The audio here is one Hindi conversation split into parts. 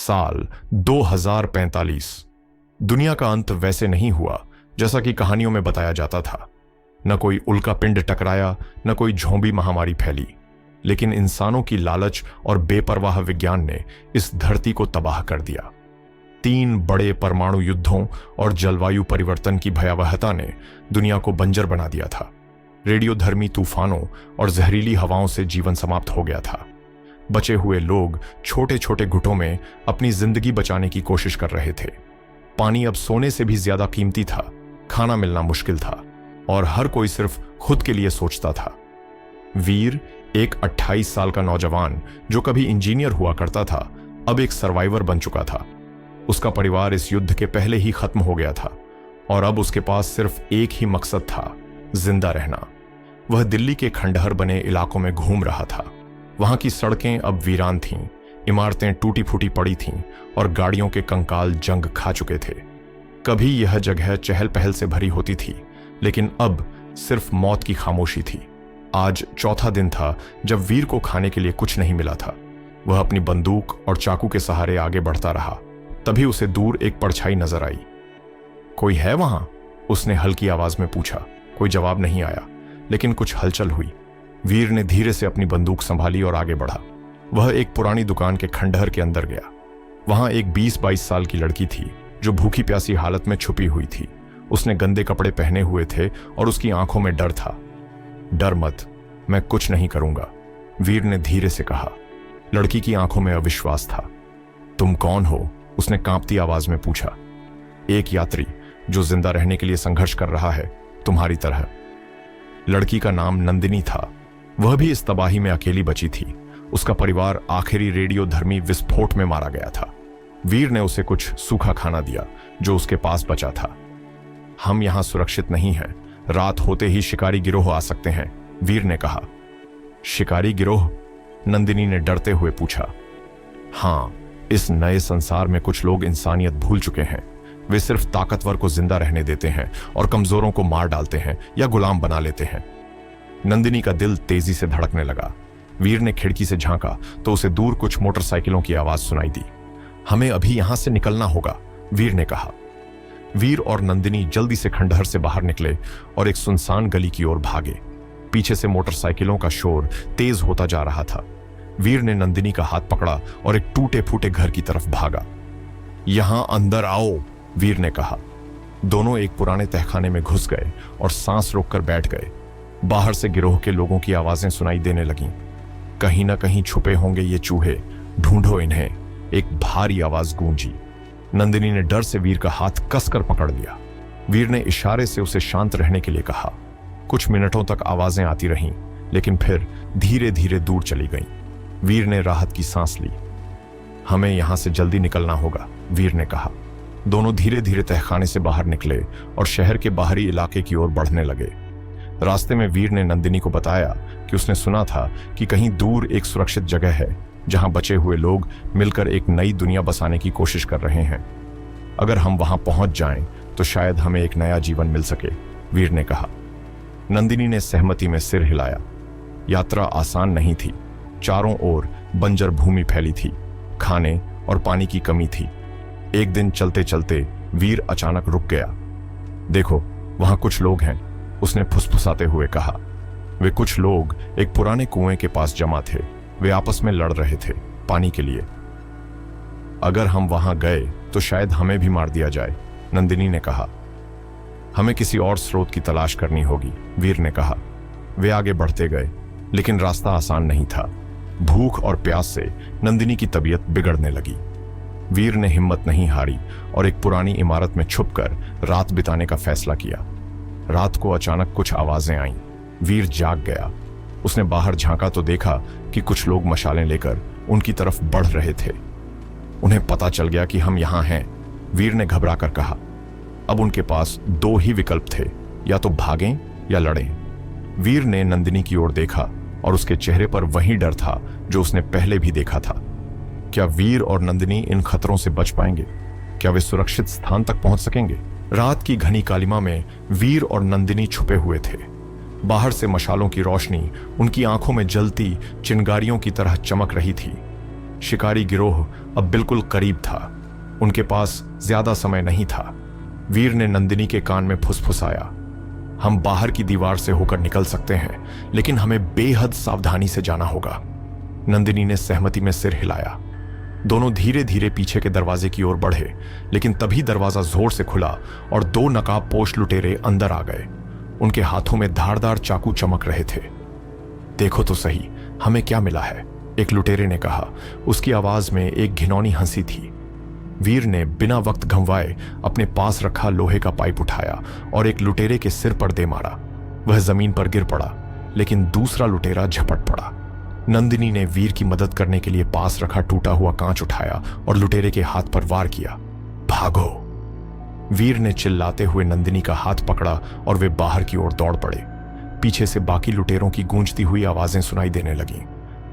साल 2045। दुनिया का अंत वैसे नहीं हुआ जैसा कि कहानियों में बताया जाता था। न कोई उल्का पिंड टकराया, न कोई झोंबी महामारी फैली, लेकिन इंसानों की लालच और बेपरवाह विज्ञान ने इस धरती को तबाह कर दिया। 3 बड़े परमाणु युद्धों और जलवायु परिवर्तन की भयावहता ने दुनिया को बंजर बना दिया था। रेडियोधर्मी तूफानों और जहरीली हवाओं से जीवन समाप्त हो गया था। बचे हुए लोग छोटे छोटे घुटों में अपनी जिंदगी बचाने की कोशिश कर रहे थे। पानी अब सोने से भी ज्यादा कीमती था, खाना मिलना मुश्किल था और हर कोई सिर्फ खुद के लिए सोचता था। वीर, एक 28 साल का नौजवान जो कभी इंजीनियर हुआ करता था, अब एक सर्वाइवर बन चुका था। उसका परिवार इस युद्ध के पहले ही खत्म हो गया था और अब उसके पास सिर्फ एक ही मकसद था, जिंदा रहना। वह दिल्ली के खंडहर बने इलाकों में घूम रहा था। वहां की सड़कें अब वीरान थीं, इमारतें टूटी फूटी पड़ी थीं और गाड़ियों के कंकाल जंग खा चुके थे। कभी यह जगह चहल पहल से भरी होती थी, लेकिन अब सिर्फ मौत की खामोशी थी। आज चौथा दिन था जब वीर को खाने के लिए कुछ नहीं मिला था। वह अपनी बंदूक और चाकू के सहारे आगे बढ़ता रहा। तभी उसे दूर एक परछाई नजर आई। कोई है वहां? उसने हल्की आवाज में पूछा। कोई जवाब नहीं आया, लेकिन कुछ हलचल हुई। वीर ने धीरे से अपनी बंदूक संभाली और आगे बढ़ा। वह एक पुरानी दुकान के खंडहर के अंदर गया। वहां एक 20-22 साल की लड़की थी जो भूखी प्यासी हालत में छुपी हुई थी। उसने गंदे कपड़े पहने हुए थे और उसकी आंखों में डर था। डर मत, मैं कुछ नहीं करूंगा, वीर ने धीरे से कहा। लड़की की आंखों में अविश्वास था। तुम कौन हो? उसने कांपती आवाज में पूछा। एक यात्री जो जिंदा रहने के लिए संघर्ष कर रहा है, तुम्हारी तरह। लड़की का नाम नंदिनी था। वह भी इस तबाही में अकेली बची थी। उसका परिवार आखिरी रेडियोधर्मी विस्फोट में मारा गया था। वीर ने उसे कुछ सूखा खाना दिया जो उसके पास बचा था। हम यहां सुरक्षित नहीं हैं, रात होते ही शिकारी गिरोह आ सकते हैं, वीर ने कहा। शिकारी गिरोह? नंदिनी ने डरते हुए पूछा। हां, इस नए संसार में कुछ लोग इंसानियत भूल चुके हैं। वे सिर्फ ताकतवर को जिंदा रहने देते हैं और कमजोरों को मार डालते हैं या गुलाम बना लेते हैं। नंदिनी का दिल तेजी से धड़कने लगा। वीर ने खिड़की से झांका तो उसे दूर कुछ मोटरसाइकिलों की आवाज सुनाई दी। हमें अभी यहां से निकलना होगा, वीर ने कहा। वीर और नंदिनी जल्दी से खंडहर से बाहर निकले और एक सुनसान गली की ओर भागे। पीछे से मोटरसाइकिलों का शोर तेज होता जा रहा था। वीर ने नंदिनी का हाथ पकड़ा और एक टूटे फूटे घर की तरफ भागा। यहां अंदर आओ, वीर ने कहा। दोनों एक पुराने तहखाने में घुस गए और सांस रोककर बैठ गए। बाहर से गिरोह के लोगों की आवाजें सुनाई देने लगीं। कहीं ना कहीं छुपे होंगे ये चूहे, ढूंढो इन्हें, एक भारी आवाज गूंजी। नंदिनी ने डर से वीर का हाथ कसकर पकड़ लिया। वीर ने इशारे से उसे शांत रहने के लिए कहा। कुछ मिनटों तक आवाजें आती रहीं, लेकिन फिर धीरे धीरे दूर चली गईं। वीर ने राहत की सांस ली। हमें यहां से जल्दी निकलना होगा, वीर ने कहा। दोनों धीरे धीरे तहखाने से बाहर निकले और शहर के बाहरी इलाके की ओर बढ़ने लगे। रास्ते में वीर ने नंदिनी को बताया कि उसने सुना था कि कहीं दूर एक सुरक्षित जगह है जहां बचे हुए लोग मिलकर एक नई दुनिया बसाने की कोशिश कर रहे हैं। अगर हम वहां पहुंच जाएं तो शायद हमें एक नया जीवन मिल सके, वीर ने कहा। नंदिनी ने सहमति में सिर हिलाया। यात्रा आसान नहीं थी। चारों ओर बंजर भूमि फैली थी, खाने और पानी की कमी थी। एक दिन चलते चलते वीर अचानक रुक गया। देखो, वहां कुछ लोग हैं, उसने फुसफुसाते हुए कहा। वे कुछ लोग एक पुराने कुएं के पास जमा थे। वे आपस में लड़ रहे थे पानी के लिए। अगर हम वहां गए तो शायद हमें भी मार दिया जाए, नंदिनी ने कहा। हमें किसी और स्रोत की तलाश करनी होगी, वीर ने कहा। वे आगे बढ़ते गए, लेकिन रास्ता आसान नहीं था। भूख और प्यास से नंदिनी की तबीयत बिगड़ने लगी। वीर ने हिम्मत नहीं हारी और एक पुरानी इमारत में छुपकर रात बिताने का फैसला किया। रात को अचानक कुछ आवाजें आईं। वीर जाग गया। उसने बाहर झांका तो देखा कि कुछ लोग मशालें लेकर उनकी तरफ बढ़ रहे थे। उन्हें पता चल गया कि हम यहां हैं, वीर ने घबराकर कहा। अब उनके पास 2 ही विकल्प थे, या तो भागें या लड़ें। वीर ने नंदिनी की ओर देखा और उसके चेहरे पर वही डर था जो उसने पहले भी देखा था। क्या वीर और नंदिनी इन खतरों से बच पाएंगे? क्या वे सुरक्षित स्थान तक पहुंच सकेंगे? रात की घनी कालिमा में वीर और नंदिनी छुपे हुए थे। बाहर से मशालों की रोशनी उनकी आंखों में जलती चिंगारियों की तरह चमक रही थी। शिकारी गिरोह अब बिल्कुल करीब था। उनके पास ज्यादा समय नहीं था। वीर ने नंदिनी के कान में फुसफुसाया, हम बाहर की दीवार से होकर निकल सकते हैं, लेकिन हमें बेहद सावधानी से जाना होगा। नंदिनी ने सहमति में सिर हिलाया। दोनों धीरे धीरे पीछे के दरवाजे की ओर बढ़े, लेकिन तभी दरवाजा जोर से खुला और 2 नकाबपोश लुटेरे अंदर आ गए। उनके हाथों में धारदार चाकू चमक रहे थे। देखो तो सही, हमें क्या मिला है, एक लुटेरे ने कहा। उसकी आवाज में एक घिनौनी हंसी थी। वीर ने बिना वक्त गंवाए अपने पास रखा लोहे का पाइप उठाया और एक लुटेरे के सिर पर दे मारा। वह जमीन पर गिर पड़ा, लेकिन दूसरा लुटेरा झपट पड़ा। नंदिनी ने वीर की मदद करने के लिए पास रखा टूटा हुआ कांच उठाया और लुटेरे के हाथ पर वार किया। भागो! वीर ने चिल्लाते हुए नंदिनी का हाथ पकड़ा और वे बाहर की ओर दौड़ पड़े। पीछे से बाकी लुटेरों की गूंजती हुई आवाजें सुनाई देने लगीं।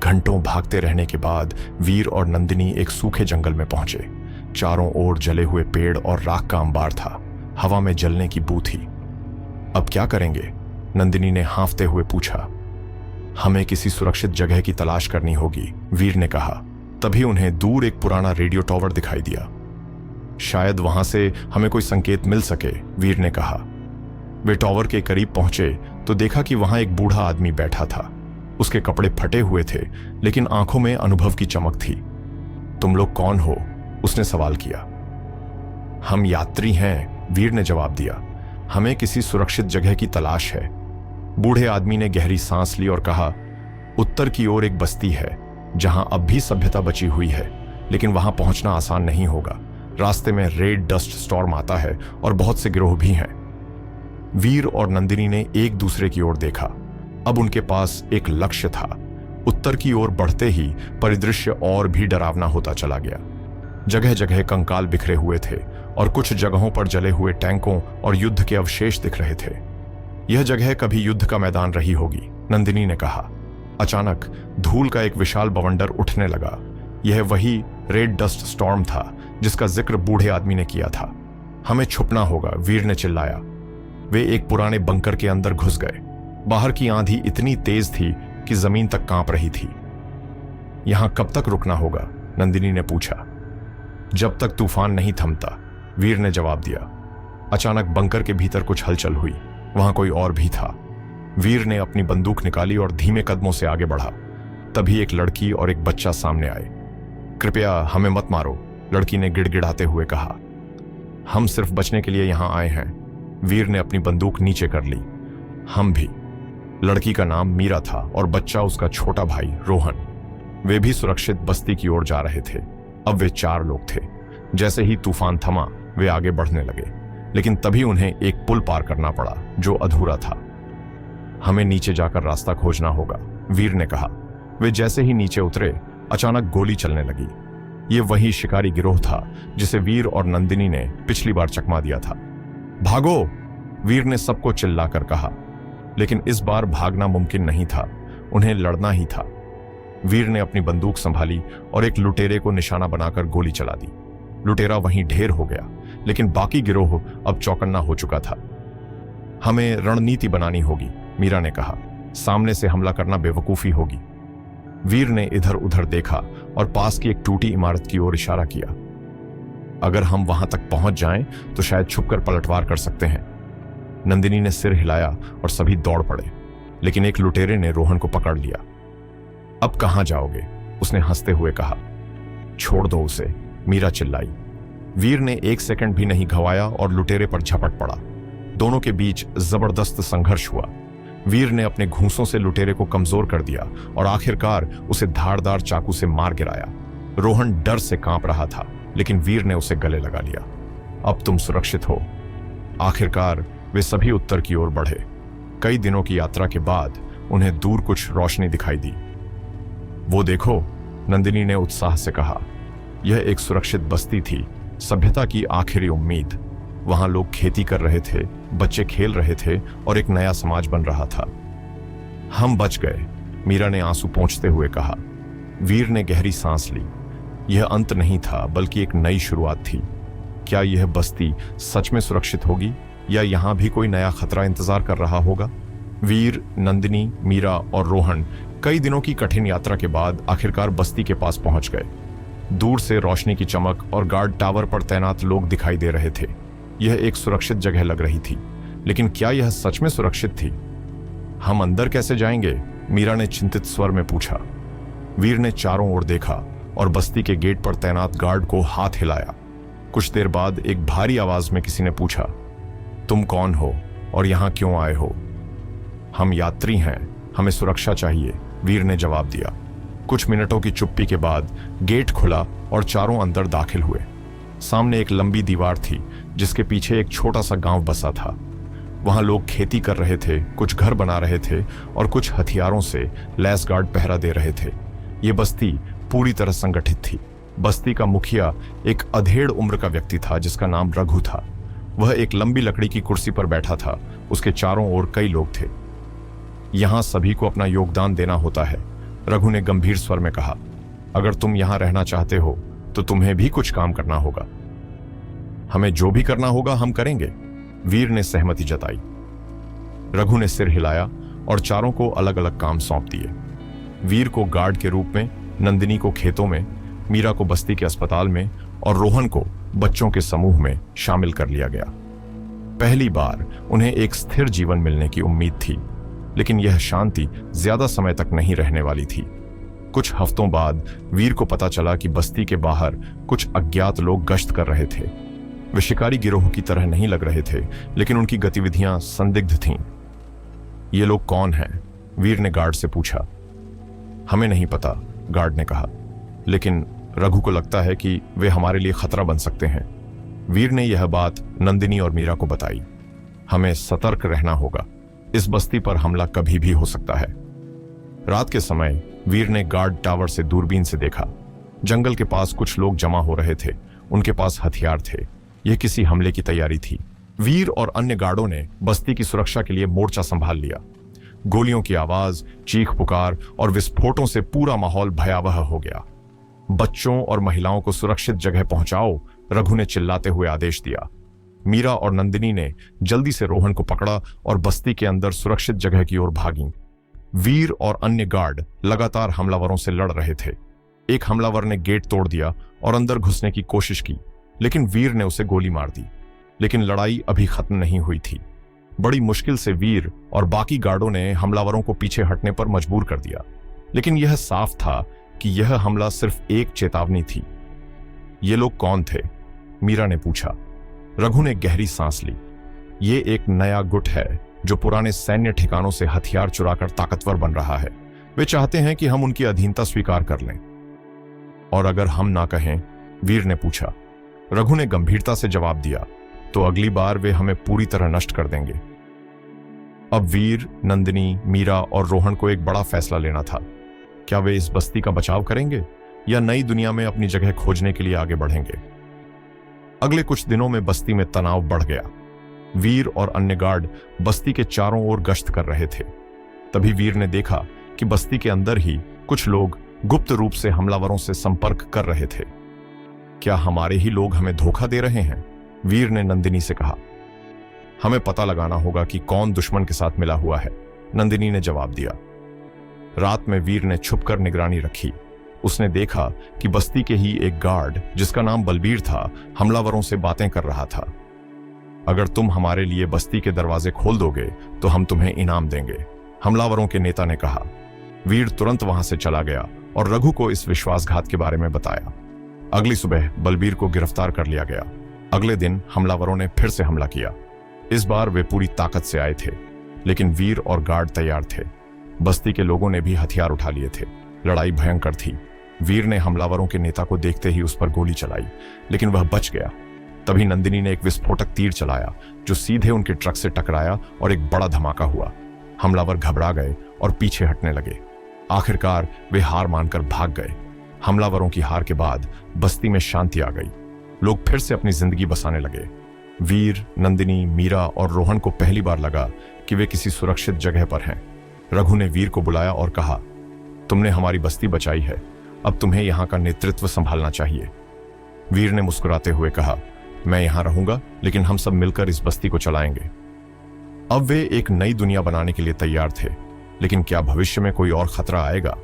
घंटों भागते रहने के बाद वीर और नंदिनी एक सूखे जंगल में पहुंचे। चारों ओर जले हुए पेड़ और राख का अंबार था। हवा में जलने की बू थी। अब क्या करेंगे? नंदिनी ने हांफते हुए पूछा। हमें किसी सुरक्षित जगह की तलाश करनी होगी, वीर ने कहा। तभी उन्हें दूर एक पुराना रेडियो टावर दिखाई दिया। शायद वहां से हमें कोई संकेत मिल सके, वीर ने कहा। वे टावर के करीब पहुंचे तो देखा कि वहां एक बूढ़ा आदमी बैठा था। उसके कपड़े फटे हुए थे, लेकिन आंखों में अनुभव की चमक थी। तुम लोग कौन हो? उसने सवाल किया। हम यात्री हैं, वीर ने जवाब दिया। हमें किसी सुरक्षित जगह की तलाश है। बूढ़े आदमी ने गहरी सांस ली और कहा, उत्तर की ओर एक बस्ती है जहां अब भी सभ्यता बची हुई है, लेकिन वहां पहुंचना आसान नहीं होगा। रास्ते में रेड डस्ट स्टॉर्म आता है और बहुत से गिरोह भी हैं। वीर और नंदिनी ने एक दूसरे की ओर देखा। अब उनके पास एक लक्ष्य था। उत्तर की ओर बढ़ते ही परिदृश्य और भी डरावना होता चला गया। जगह जगह कंकाल बिखरे हुए थे और कुछ जगहों पर जले हुए टैंकों और युद्ध के अवशेष दिख रहे थे। यह जगह कभी युद्ध का मैदान रही होगी, नंदिनी ने कहा। अचानक धूल का एक विशाल बवंडर उठने लगा। यह वही रेड डस्ट स्टॉर्म था जिसका जिक्र बूढ़े आदमी ने किया था। हमें छुपना होगा, वीर ने चिल्लाया। वे एक पुराने बंकर के अंदर घुस गए। बाहर की आंधी इतनी तेज थी कि जमीन तक कांप रही थी। यहां कब तक रुकना होगा? नंदिनी ने पूछा। जब तक तूफान नहीं थमता, वीर ने जवाब दिया। अचानक बंकर के भीतर कुछ हलचल हुई। वहां कोई और भी था। वीर ने अपनी बंदूक निकाली और धीमे कदमों से आगे बढ़ा। तभी एक लड़की और एक बच्चा सामने आए। कृपया हमें मत मारो, लड़की ने गिड़गिड़ाते हुए कहा। हम सिर्फ बचने के लिए यहां आए हैं। वीर ने अपनी बंदूक नीचे कर ली। हम भी। लड़की का नाम मीरा था और बच्चा उसका छोटा भाई रोहन। वे भी सुरक्षित बस्ती की ओर जा रहे थे। अब वे 4 लोग थे। जैसे ही तूफान थमा, वे आगे बढ़ने लगे, लेकिन तभी उन्हें एक पुल पार करना पड़ा जो अधूरा था। हमें नीचे जाकर रास्ता खोजना होगा, वीर ने कहा। वे जैसे ही नीचे उतरे, अचानक गोली चलने लगी। ये वही शिकारी गिरोह था जिसे वीर और नंदिनी ने पिछली बार चकमा दिया था। भागो! वीर ने सबको चिल्लाकर कहा, लेकिन इस बार भागना मुमकिन नहीं था। उन्हें लड़ना ही था। वीर ने अपनी बंदूक संभाली और एक लुटेरे को निशाना बनाकर गोली चला दी। लुटेरा वहीं ढेर हो गया, लेकिन बाकी गिरोह अब चौकन्ना हो चुका था। हमें रणनीति बनानी होगी, मीरा ने कहा। सामने से हमला करना बेवकूफी होगी। वीर ने इधर उधर देखा और पास की एक टूटी इमारत की ओर इशारा किया। अगर हम वहां तक पहुंच जाएं तो शायद छुपकर पलटवार कर सकते हैं। नंदिनी ने सिर हिलाया और सभी दौड़ पड़े, लेकिन एक लुटेरे ने रोहन को पकड़ लिया। अब कहां जाओगे? उसने हंसते हुए कहा। छोड़ दो उसे, मीरा चिल्लाई। वीर ने 1 सेकंड भी नहीं गंवाया और लुटेरे पर झपट पड़ा। दोनों के बीच जबरदस्त संघर्ष हुआ। वीर ने अपने घूंसों से लुटेरे को कमजोर कर दिया और आखिरकार उसे धारदार चाकू से मार गिराया। रोहन डर से कांप रहा था, लेकिन वीर ने उसे गले लगा लिया। अब तुम सुरक्षित हो। आखिरकार वे सभी उत्तर की ओर बढ़े। कई दिनों की यात्रा के बाद उन्हें दूर कुछ रोशनी दिखाई दी। वो देखो, नंदिनी ने उत्साह से कहा। यह एक सुरक्षित बस्ती थी, सभ्यता की आखिरी उम्मीद। वहां लोग खेती कर रहे थे, बच्चे खेल रहे थे और एक नया समाज बन रहा था। हम बच गए, मीरा ने आंसू पोंछते हुए कहा। वीर ने गहरी सांस ली। यह अंत नहीं था, बल्कि एक नई शुरुआत थी। क्या यह बस्ती सच में सुरक्षित होगी या यहां भी कोई नया खतरा इंतजार कर रहा होगा? वीर, नंदिनी, मीरा और रोहन कई दिनों की कठिन यात्रा के बाद आखिरकार बस्ती के पास पहुंच गए। दूर से रोशनी की चमक और गार्ड टावर पर तैनात लोग दिखाई दे रहे थे। यह एक सुरक्षित जगह लग रही थी, लेकिन क्या यह सच में सुरक्षित थी? हम अंदर कैसे जाएंगे? मीरा ने चिंतित स्वर में पूछा। वीर ने चारों ओर देखा और बस्ती के गेट पर तैनात गार्ड को हाथ हिलाया। कुछ देर बाद एक भारी आवाज में किसी ने पूछा, तुम कौन हो और यहां क्यों आए हो? हम यात्री हैं, हमें सुरक्षा चाहिए, वीर ने जवाब दिया। कुछ मिनटों की चुप्पी के बाद गेट खुला और चारों अंदर दाखिल हुए। सामने एक लंबी दीवार थी जिसके पीछे एक छोटा सा गांव बसा था। वहां लोग खेती कर रहे थे, कुछ घर बना रहे थे और कुछ हथियारों से लैस गार्ड पहरा दे रहे थे। ये बस्ती पूरी तरह संगठित थी। बस्ती का मुखिया एक अधेड़ उम्र का व्यक्ति था जिसका नाम रघु था। वह एक लंबी लकड़ी की कुर्सी पर बैठा था। उसके चारों ओर कई लोग थे। यहां सभी को अपना योगदान देना होता है, रघु ने गंभीर स्वर में कहा। अगर तुम यहां रहना चाहते हो तो तुम्हें भी कुछ काम करना होगा। हमें जो भी करना होगा हम करेंगे, वीर ने सहमति जताई। रघु ने सिर हिलाया और चारों को अलग अलग काम सौंप दिए। वीर को गार्ड के रूप में, नंदिनी को खेतों में, मीरा को बस्ती के अस्पताल में और रोहन को बच्चों के समूह में शामिल कर लिया गया। पहली बार उन्हें एक स्थिर जीवन मिलने की उम्मीद थी, लेकिन यह शांति ज्यादा समय तक नहीं रहने वाली थी। कुछ हफ्तों बाद वीर को पता चला कि बस्ती के बाहर कुछ अज्ञात लोग गश्त कर रहे थे। वे शिकारी गिरोह की तरह नहीं लग रहे थे, लेकिन उनकी गतिविधियां संदिग्ध थीं। ये लोग कौन हैं? वीर ने गार्ड से पूछा। हमें नहीं पता, गार्ड ने कहा, लेकिन रघु को लगता है कि वे हमारे लिए खतरा बन सकते हैं। वीर ने यह बात नंदिनी और मीरा को बताई। हमें सतर्क रहना होगा, इस बस्ती पर हमला कभी भी हो सकता है। रात के समय वीर ने गार्ड टावर से दूरबीन से देखा। जंगल के पास कुछ लोग जमा हो रहे थे। उनके पास हथियार थे। यह किसी हमले की तैयारी थी। वीर और अन्य गार्डों ने बस्ती की सुरक्षा के लिए मोर्चा संभाल लिया। गोलियों की आवाज, चीख पुकार और विस्फोटों से पूरा माहौल भयावह हो गया। बच्चों और महिलाओं को सुरक्षित जगह पहुंचाओ, रघु ने चिल्लाते हुए आदेश दिया। मीरा और नंदिनी ने जल्दी से रोहन को पकड़ा और बस्ती के अंदर सुरक्षित जगह की ओर भागी। वीर और अन्य गार्ड लगातार हमलावरों से लड़ रहे थे। एक हमलावर ने गेट तोड़ दिया और अंदर घुसने की कोशिश की, लेकिन वीर ने उसे गोली मार दी। लेकिन लड़ाई अभी खत्म नहीं हुई थी। बड़ी मुश्किल से वीर और बाकी गार्डों ने हमलावरों को पीछे हटने पर मजबूर कर दिया, लेकिन यह साफ था कि यह हमला सिर्फ एक चेतावनी थी। ये लोग कौन थे? मीरा ने पूछा। रघु ने गहरी सांस ली। ये एक नया गुट है जो पुराने सैन्य ठिकानों से हथियार चुराकर ताकतवर बन रहा है। वे चाहते हैं कि हम उनकी अधीनता स्वीकार कर लें। और अगर हम ना कहें? वीर ने पूछा। रघु ने गंभीरता से जवाब दिया, तो अगली बार वे हमें पूरी तरह नष्ट कर देंगे। अब वीर, नंदिनी, मीरा और रोहन को एक बड़ा फैसला लेना था। क्या वे इस बस्ती का बचाव करेंगे या नई दुनिया में अपनी जगह खोजने के लिए आगे बढ़ेंगे? अगले कुछ दिनों में बस्ती में तनाव बढ़ गया। वीर और अन्य गार्ड बस्ती के चारों ओर गश्त कर रहे थे। तभी वीर ने देखा कि बस्ती के अंदर ही कुछ लोग गुप्त रूप से हमलावरों से संपर्क कर रहे थे। क्या हमारे ही लोग हमें धोखा दे रहे हैं? वीर ने नंदिनी से कहा। हमें पता लगाना होगा कि कौन दुश्मन के साथ मिला हुआ है, नंदिनी ने जवाब दिया। रात में वीर ने छुपकर निगरानी रखी। उसने देखा कि बस्ती के ही एक गार्ड, जिसका नाम बलबीर था, हमलावरों से बातें कर रहा था। अगर तुम हमारे लिए बस्ती के दरवाजे खोल दोगे तो हम तुम्हें इनाम देंगे, हमलावरों के नेता ने कहा। वीर तुरंत वहां से चला गया और रघु को इस विश्वासघात के बारे में बताया। अगली सुबह बलबीर को गिरफ्तार कर लिया गया। अगले दिन हमलावरों ने फिर से हमला किया। इस बार वे पूरी ताकत से आए थे, लेकिन वीर और गार्ड तैयार थे। बस्ती के लोगों ने भी हथियार उठा लिए थे। लड़ाई भयंकर थी। वीर ने हमलावरों के नेता को देखते ही उस पर गोली चलाई, लेकिन वह बच गया। तभी नंदिनी ने एक विस्फोटक तीर चलाया जो सीधे उनके ट्रक से टकराया और एक बड़ा धमाका हुआ। हमलावर घबरा गए और पीछे हटने लगे। आखिरकार वे हार मानकर भाग गए। हमलावरों की हार के बाद बस्ती में शांति आ गई। लोग फिर से अपनी जिंदगी बसाने लगे। वीर, नंदिनी, मीरा और रोहन को पहली बार लगा कि वे किसी सुरक्षित जगह पर हैं। रघु ने वीर को बुलाया और कहा, तुमने हमारी बस्ती बचाई है, अब तुम्हें यहां का नेतृत्व संभालना चाहिए। वीर ने मुस्कुराते हुए कहा, मैं यहां रहूंगा, लेकिन हम सब मिलकर इस बस्ती को चलाएंगे। अब वे एक नई दुनिया बनाने के लिए तैयार थे। लेकिन क्या भविष्य में कोई और खतरा आएगा?